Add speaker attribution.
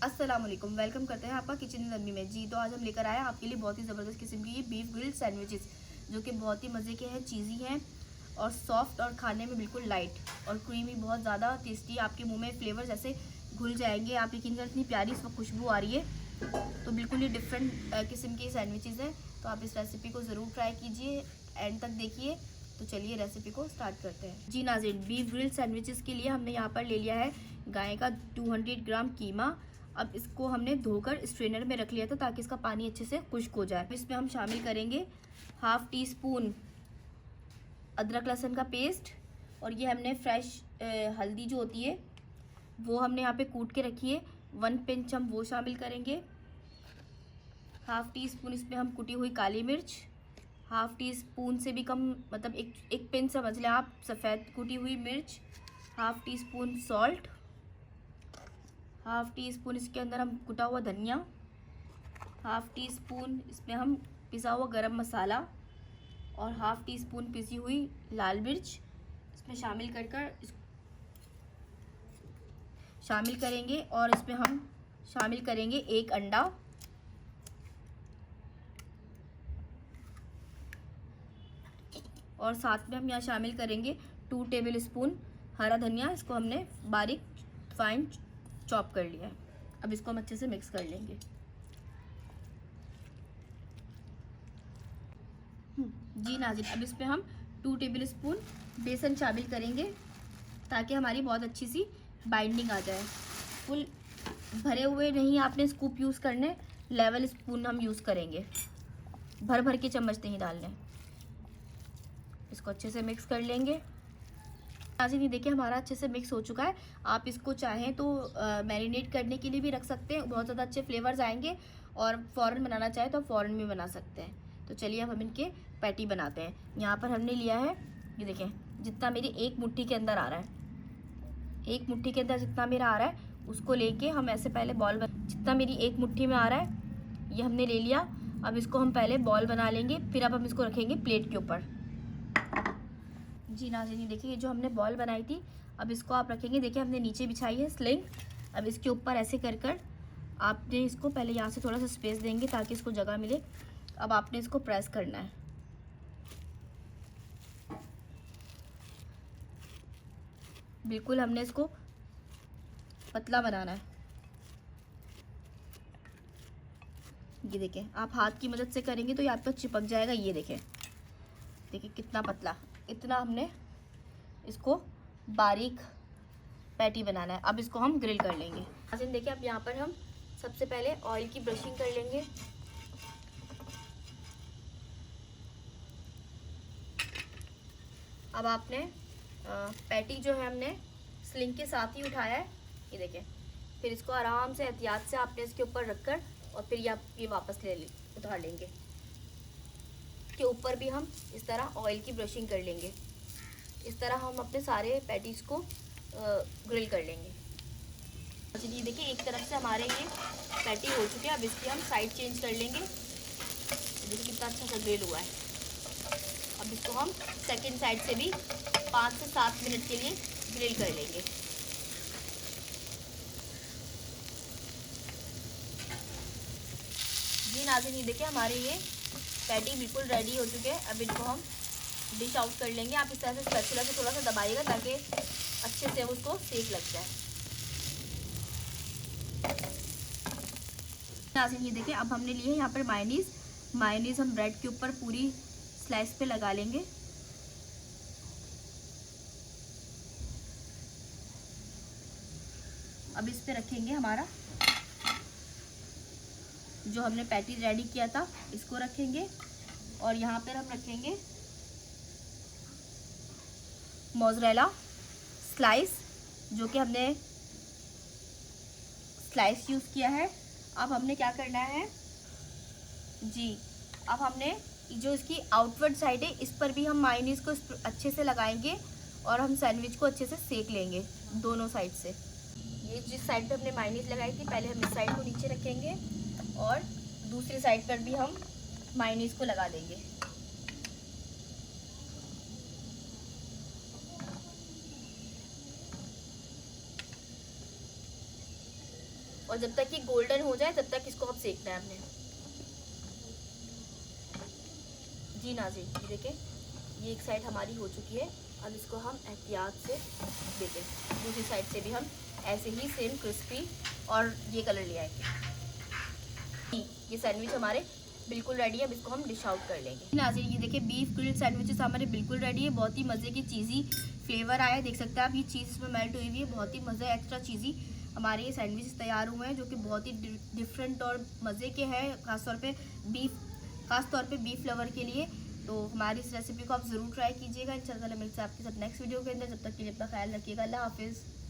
Speaker 1: अस्सलाम वालेकुम, वेलकम करते हैं आपका किचन नमी में। जी तो आज हम लेकर आए हैं आपके लिए बहुत ही ज़बरदस्त किस्म की ये बीफ ग्रिल्ड सैंडविचेस, जो कि बहुत ही मज़े के हैं, चीज़ी हैं और सॉफ्ट और खाने में बिल्कुल लाइट और क्रीमी, बहुत ज़्यादा टेस्टी। आपके मुंह में फ्लेवर जैसे घुल जाएंगे। आप यकीन करें, इतनी प्यारी इस वक्त खुशबू आ रही है। तो बिल्कुल ही डिफरेंट किस्म की सैंडविचेस हैं। तो आप इस रेसिपी को ज़रूर ट्राई कीजिए, एंड तक देखिए। तो चलिए रेसिपी को स्टार्ट करते हैं। जी नाज़रीन, बीफ ग्रिल्ड सैंडविचेस के लिए हमने यहाँ पर ले लिया है गाय का 200 ग्राम कीमा। अब इसको हमने धोकर स्ट्रेनर में रख लिया था ताकि इसका पानी अच्छे से खुश्क हो जाए। इसमें हम शामिल करेंगे हाफ टी स्पून अदरक लहसुन का पेस्ट, और ये हमने फ्रेश हल्दी जो होती है वो हमने यहाँ पे कूट के रखी है, 1 पिंच हम वो शामिल करेंगे। हाफ टी स्पून इसमें हम कुटी हुई काली मिर्च, हाफ टी स्पून से भी कम, मतलब एक पिंच समझ लें आप, सफ़ेद कुटी हुई मिर्च, half tea spoon salt, half tea spoon इसके अंदर हम कुटा हुआ धनिया, हाफ टी स्पून इसमें हम पिसा हुआ गरम मसाला, और हाफ टी स्पून पिसी हुई लाल मिर्च इसमें शामिल करेंगे। और इसमें हम शामिल करेंगे 1 अंडा, और साथ में हम यहाँ शामिल करेंगे 2 टेबल स्पून हरा धनिया। इसको हमने बारीक फाइन चॉप कर लिया है। अब इसको हम अच्छे से मिक्स कर लेंगे। जी नाज़रीन, अब इसमें हम 2 टेबल स्पून बेसन शामिल करेंगे ताकि हमारी बहुत अच्छी सी बाइंडिंग आ जाए। फुल भरे हुए नहीं आपने स्कूप यूज़ करने, लेवल स्पून हम यूज़ करेंगे, भर भर के चम्मच नहीं डालने। इसको अच्छे से मिक्स कर लेंगे। नाज़रीन ये देखिए हमारा अच्छे से मिक्स हो चुका है। आप इसको चाहें तो मैरिनेट करने के लिए भी रख सकते हैं, बहुत ज़्यादा अच्छे फ्लेवर्स आएंगे। और फ़ौरन बनाना चाहे तो फ़ौरन भी बना सकते हैं। तो चलिए अब हम इनके पैटी बनाते हैं। यहाँ पर हमने लिया है, ये देखें, जितना मेरी एक मुट्ठी के अंदर आ रहा है, एक मुट्ठी के अंदर जितना मेरा आ रहा है उसको लेके हम ऐसे पहले बॉल जितना मेरी एक मुट्ठी में आ रहा है ये हमने ले लिया। अब इसको हम पहले बॉल बना लेंगे, फिर अब हम इसको रखेंगे प्लेट के ऊपर। जी नाज़रीन देखिए, ये जो हमने बॉल बनाई थी, अब इसको आप रखेंगे। देखिए हमने नीचे बिछाई है स्लिंग। अब इसके ऊपर ऐसे कर आपने इसको पहले यहाँ से थोड़ा सा स्पेस देंगे ताकि इसको जगह मिले। अब आपने इसको प्रेस करना है। बिल्कुल हमने इसको पतला बनाना है। ये देखें, आप हाथ की मदद से करेंगे तो ये आपका चिपक जाएगा। ये देखें, देखिए कितना पतला, इतना हमने इसको बारीक पैटी बनाना है। अब इसको हम ग्रिल कर लेंगे। देखिए अब यहाँ पर हम सबसे पहले ऑयल की ब्रशिंग कर लेंगे। अब आपने पैटी जो है हमने स्लिंग के साथ ही उठाया है, ये देखें। फिर इसको आराम से एहतियात से आपने इसके ऊपर रखकर और फिर ये वापस उतार लेंगे। के ऊपर भी हम इस तरह ऑयल की ब्रशिंग कर लेंगे। इस तरह हम अपने सारे पैटीज को ग्रिल कर लेंगे। चलिए देखिए, एक तरफ से हमारे ये पैटी हो चुके हैं। अब इसकी हम साइड चेंज कर लेंगे। देखिए कितना अच्छा सा ग्रिल हुआ है। अब इसको हम सेकंड साइड से भी 5 से 7 मिनट के लिए ग्रिल कर लेंगे। जी नाज़रीन ये देखिए हमारे ये पैटी बिल्कुल रेडी हो चुके हैं। अब इनको हम डिश आउट कर लेंगे। आप इस तरह से स्पैचुला से थोड़ा सा दबाइएगा ताकि अच्छे से उसको सेक लग जाए। नाज़रीन ये देखिए, अब हमने लिए यहाँ पर मायोनीज़ हम ब्रेड के ऊपर पूरी स्लाइस पे लगा लेंगे। अब इस पे रखेंगे हमारा जो हमने पैटी रेडी किया था, इसको रखेंगे। और यहाँ पर हम रखेंगे मोज़रेला स्लाइस, जो कि हमने स्लाइस यूज़ किया है। अब हमने क्या करना है जी, अब हमने जो इसकी आउटवर्ड साइड है इस पर भी हम मायोनीज़ को अच्छे से लगाएंगे और हम सैंडविच को अच्छे से सेक लेंगे दोनों साइड से। ये जिस साइड पे हमने मायोनीज़ लगाई थी, पहले हम इस साइड को नीचे रखेंगे और दूसरी साइड पर भी हम मायोनीज़ को लगा देंगे। और जब तक कि गोल्डन हो जाए तब तक इसको अब सेकना है हमने। जी नाज़रीन, ये देखें, ये एक साइड हमारी हो चुकी है। अब इसको हम एहतियात से देखें, दूसरी साइड से भी हम ऐसे ही सेम क्रिस्पी और ये कलर ले आएंगे। ये सैंडविच हमारे बिल्कुल रेडी है। अब इसको हम डिश आउट कर लेंगे। नाज़रीन, ये देखिए बीफ ग्रिल्ड सैंडविचेस हमारे बिल्कुल रेडी है। बहुत ही मज़े की चीज़ी फ्लेवर आया है, देख सकते हैं आप, ये चीज़ इसमें मेल्ट हुई हुई है। बहुत ही मज़े एक्स्ट्रा चीज़ी हमारे ये सैंडविचेस तैयार हुए हैं, जो कि बहुत ही डिफरेंट और मज़े के हैं, ख़ासतौर पे बीफ लवर के लिए। तो हमारी इस रेसिपी को आप ज़रूर ट्राई कीजिएगा। इंशाल्लाह मिलते हैं आपके साथ नेक्स्ट वीडियो के अंदर। जब तक के लिए अपना ख्याल रखिएगा। अल्लाह हाफिज़।